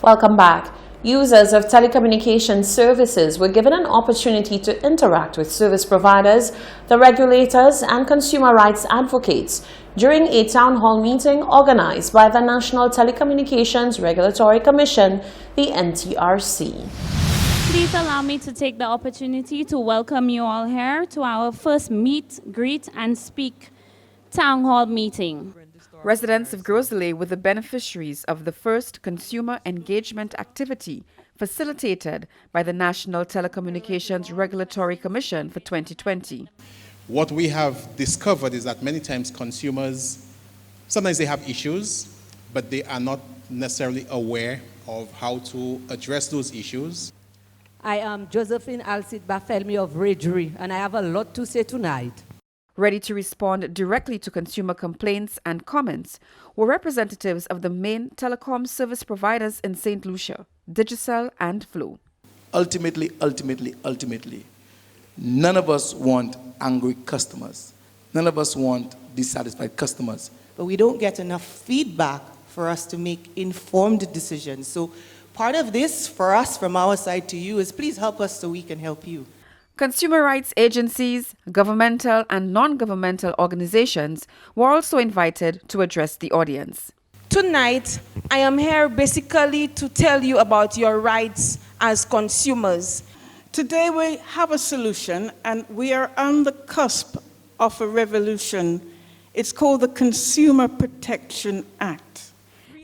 Welcome back. Users of telecommunications services were given an opportunity to interact with service providers, the regulators, and consumer rights advocates during a town hall meeting organized by the National Telecommunications Regulatory Commission, the NTRC. Please allow me to take the opportunity to welcome you all here to our first meet, greet, and speak town hall meeting. Residents of Grosley were the beneficiaries of the first consumer engagement activity facilitated by the National Telecommunications Regulatory Commission for 2020. What we have discovered is that many times consumers, sometimes they have issues, but they are not necessarily aware of how to address those issues. I am Josephine Alcide Bafelmi of Ridgery, and I have a lot to say tonight. Ready to respond directly to consumer complaints and comments were representatives of the main telecom service providers in St. Lucia, Digicel and Flow. Ultimately, none of us want angry customers. None of us want dissatisfied customers. But we don't get enough feedback for us to make informed decisions. So part of this for us from our side to you is please help us so we can help you. Consumer rights agencies, governmental and non-governmental organizations were also invited to address the audience. Tonight, I am here basically to tell you about your rights as consumers. Today we have a solution and we are on the cusp of a revolution. It's called the Consumer Protection Act.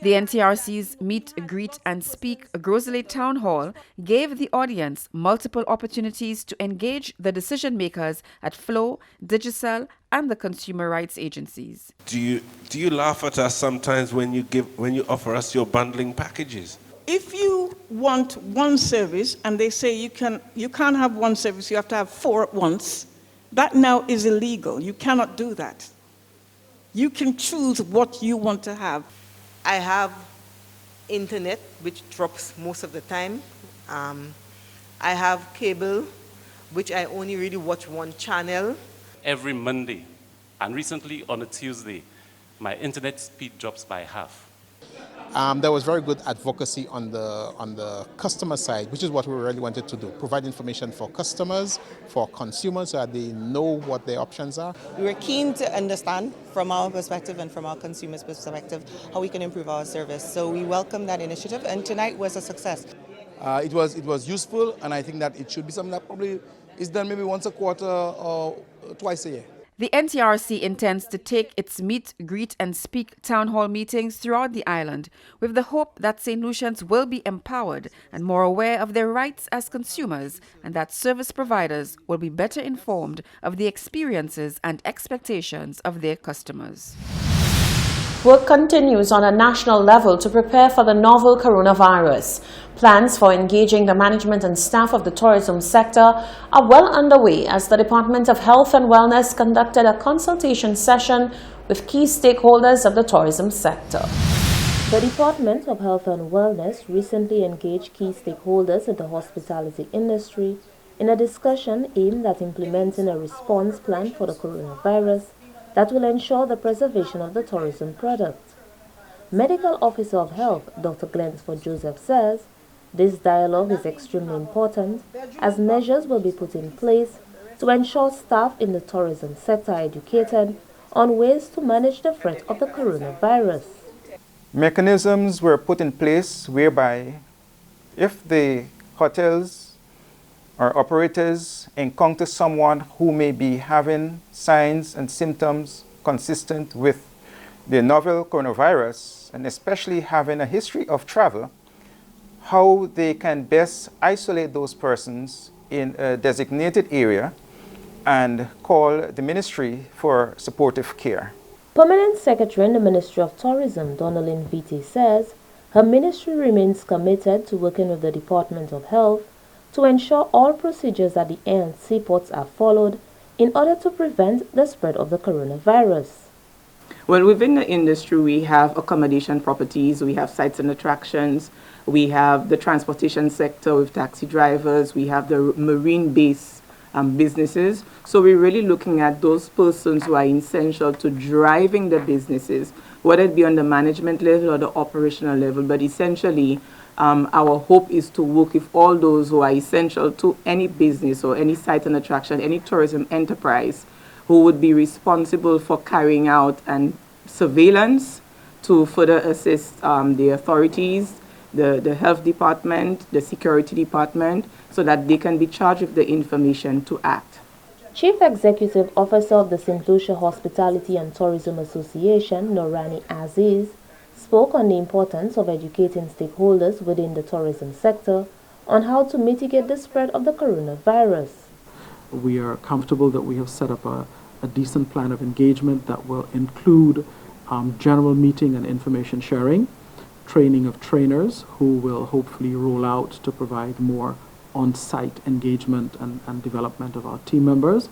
The NTRC's Meet, Greet and Speak Grosley Town Hall gave the audience multiple opportunities to engage the decision makers at Flow, Digicel and the consumer rights agencies. Do you laugh at us sometimes when you offer us your bundling packages? If you want one service and they say you can't have one service, you have to have 4 at once, that now is illegal. You cannot do that. You can choose what you want to have. I have internet, which drops most of the time. I have cable, which I only really watch one channel. Every Monday, and recently on a Tuesday, my internet speed drops by half. There was very good advocacy on the customer side, which is what we really wanted to do, provide information for customers, for consumers, so that they know what their options are. We were keen to understand from our perspective and from our consumers' perspective how we can improve our service. So we welcome that initiative, and tonight was a success. It was useful, and I think that it should be something that probably is done maybe once a quarter or twice a year. The NTRC intends to take its Meet, Greet and Speak town hall meetings throughout the island with the hope that St. Lucians will be empowered and more aware of their rights as consumers, and that service providers will be better informed of the experiences and expectations of their customers. Work continues on a national level to prepare for the novel coronavirus. Plans for engaging the management and staff of the tourism sector are well underway as the Department of Health and Wellness conducted a consultation session with key stakeholders of the tourism sector. The Department of Health and Wellness recently engaged key stakeholders in the hospitality industry in a discussion aimed at implementing a response plan for the coronavirus that will ensure the preservation of the tourism product. Medical Officer of Health, Dr. Glensford Joseph, says this dialogue is extremely important as measures will be put in place to ensure staff in the tourism sector are educated on ways to manage the threat of the coronavirus. Mechanisms were put in place whereby if the hotels or operators encounter someone who may be having signs and symptoms consistent with the novel coronavirus, and especially having a history of travel, how they can best isolate those persons in a designated area and call the ministry for supportive care. Permanent Secretary in the Ministry of Tourism, Donalyn Vite, says her ministry remains committed to working with the Department of Health to ensure all procedures at the air and seaports are followed in order to prevent the spread of the coronavirus. Well, within the industry, we have accommodation properties, we have sites and attractions, we have the transportation sector with taxi drivers, we have the marine base businesses. So we're really looking at those persons who are essential to driving the businesses, whether it be on the management level or the operational level. But essentially, our hope is to work with all those who are essential to any business or any site and attraction, any tourism enterprise, who would be responsible for carrying out and surveillance to further assist the authorities, the health department, the security department, so that they can be charged with the information to act. Chief Executive Officer of the St. Lucia Hospitality and Tourism Association, Norani Aziz, spoke on the importance of educating stakeholders within the tourism sector on how to mitigate the spread of the coronavirus. We are comfortable that we have set up a decent plan of engagement that will include general meeting and information sharing, training of trainers who will hopefully roll out to provide more on-site engagement and development of our team members,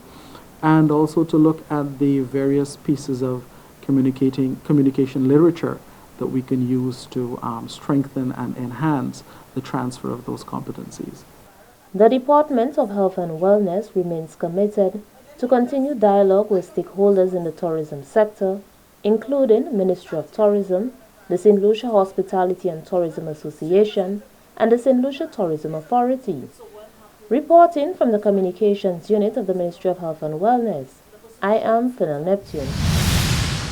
and also to look at the various pieces of communication literature that we can use to strengthen and enhance the transfer of those competencies. The Department of Health and Wellness remains committed to continue dialogue with stakeholders in the tourism sector, including Ministry of Tourism, the St. Lucia Hospitality and Tourism Association, and the St. Lucia Tourism Authority. Reporting from the Communications Unit of the Ministry of Health and Wellness, I am Fennel Neptune.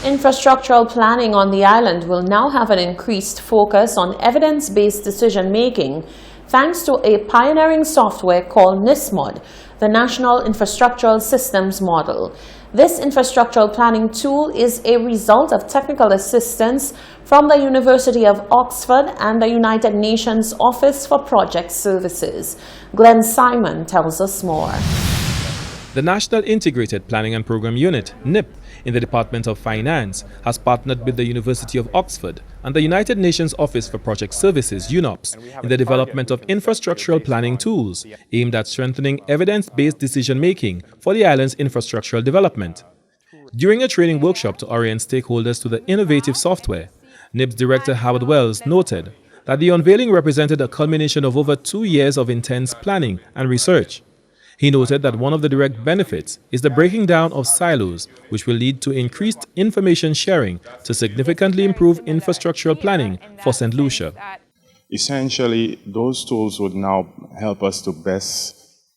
Infrastructural planning on the island will now have an increased focus on evidence-based decision-making thanks to a pioneering software called NISMOD, the National Infrastructural Systems Model. This infrastructural planning tool is a result of technical assistance from the University of Oxford and the United Nations Office for Project Services. Glenn Simon tells us more. The National Integrated Planning and Program Unit, NIP, in the Department of Finance has partnered with the University of Oxford and the United Nations Office for Project Services, UNOPS, in the development of infrastructural planning tools aimed at strengthening evidence-based decision-making for the island's infrastructural development. During a training workshop to orient stakeholders to the innovative software, NIP's Director Howard Wells noted that the unveiling represented a culmination of over 2 years of intense planning and research. He noted that one of the direct benefits is the breaking down of silos, which will lead to increased information sharing to significantly improve infrastructural planning for St. Lucia. Essentially, those tools would now help us to best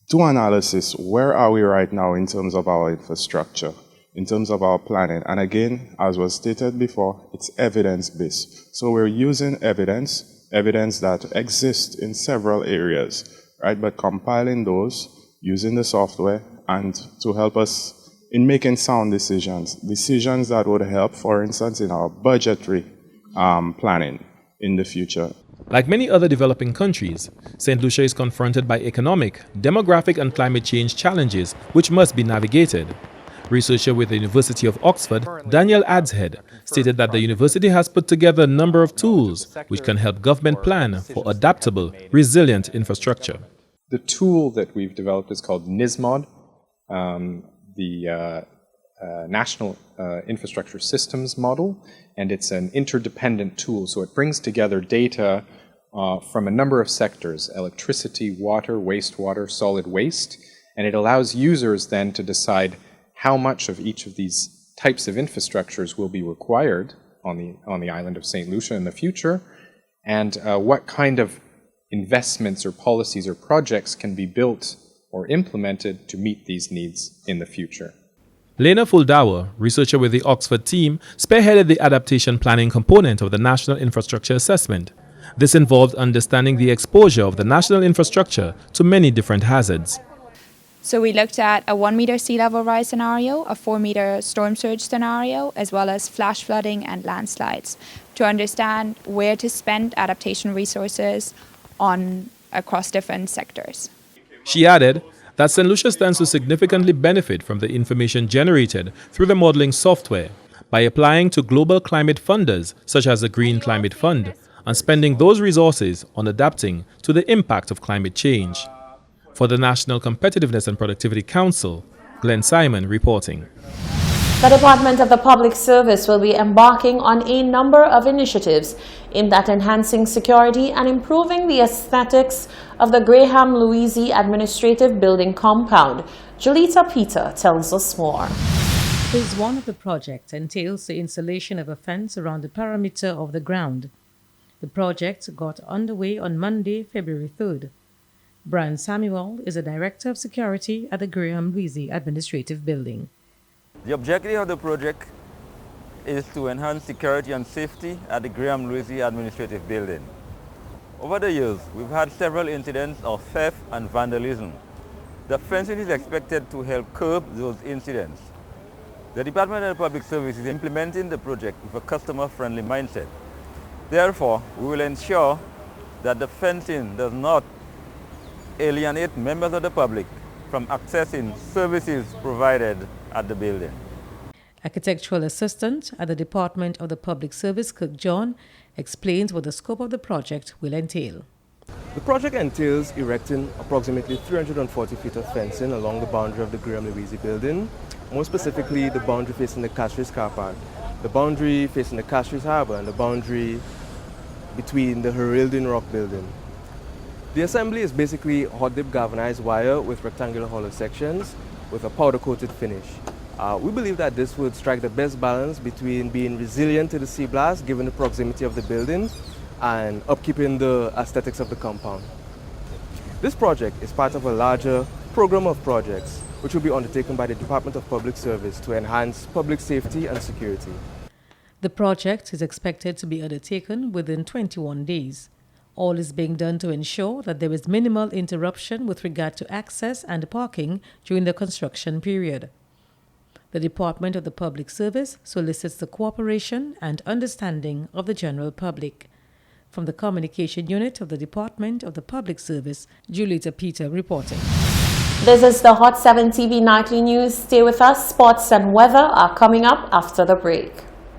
do analysis. Where are we right now in terms of our infrastructure, in terms of our planning? And again, as was stated before, it's evidence-based. So we're using evidence that exists in several areas, right? But compiling those, using the software, and to help us in making sound decisions that would help, for instance, in our budgetary planning in the future. Like many other developing countries, St. Lucia is confronted by economic, demographic and climate change challenges which must be navigated. Researcher with the University of Oxford, Daniel Adshead, stated that the university has put together a number of tools which can help government plan for adaptable, resilient infrastructure. The tool that we've developed is called NISMOD, the National Infrastructure Systems Model, and it's an interdependent tool. So it brings together data from a number of sectors: electricity, water, wastewater, solid waste, and it allows users then to decide how much of each of these types of infrastructures will be required on the island of St. Lucia in the future, and what kind of investments or policies or projects can be built or implemented to meet these needs in the future. Lena Fuldawa, researcher with the Oxford team, spearheaded the adaptation planning component of the National Infrastructure Assessment. This involved understanding the exposure of the national infrastructure to many different hazards. So we looked at a 1 meter sea level rise scenario, a 4 meter storm surge scenario, as well as flash flooding and landslides to understand where to spend adaptation resources across different sectors. She added that St. Lucia stands to significantly benefit from the information generated through the modeling software by applying to global climate funders such as the Green Climate Fund and spending those resources on adapting to the impact of climate change. For the National Competitiveness and Productivity Council, Glenn Simon reporting. The Department of the Public Service will be embarking on a number of initiatives aimed at enhancing security and improving the aesthetics of the Graham Louise Administrative Building compound. Julita Peter tells us more. Phase 1 of the project entails the installation of a fence around the perimeter of the ground. The project got underway on Monday, February 3rd. Brian Samuel is the Director of Security at the Graham Louise Administrative Building. The objective of the project is to enhance security and safety at the Graham Louise Administrative Building. Over the years, we've had several incidents of theft and vandalism. The fencing is expected to help curb those incidents. The Department of Public Service is implementing the project with a customer-friendly mindset. Therefore, we will ensure that the fencing does not alienate members of the public from accessing services provided at the building. Architectural Assistant at the Department of the Public Service, Kirk John, explains what the scope of the project will entail. The project entails erecting approximately 340 feet of fencing along the boundary of the Graham Louise building, more specifically the boundary facing the Castries car park, the boundary facing the Castries Harbour, and the boundary between the Heraldin Rock building. The assembly is basically hot dip galvanized wire with rectangular hollow sections with a powder coated finish. We believe that this would strike the best balance between being resilient to the sea blast given the proximity of the building and upkeeping the aesthetics of the compound. This project is part of a larger program of projects which will be undertaken by the Department of Public Service to enhance public safety and security. The project is expected to be undertaken within 21 days. All is being done to ensure that there is minimal interruption with regard to access and parking during the construction period. The Department of the Public Service solicits the cooperation and understanding of the general public. From the Communication Unit of the Department of the Public Service, Julita Peter reporting. This is the Hot 7 TV Nightly News. Stay with us. Sports and weather are coming up after the break.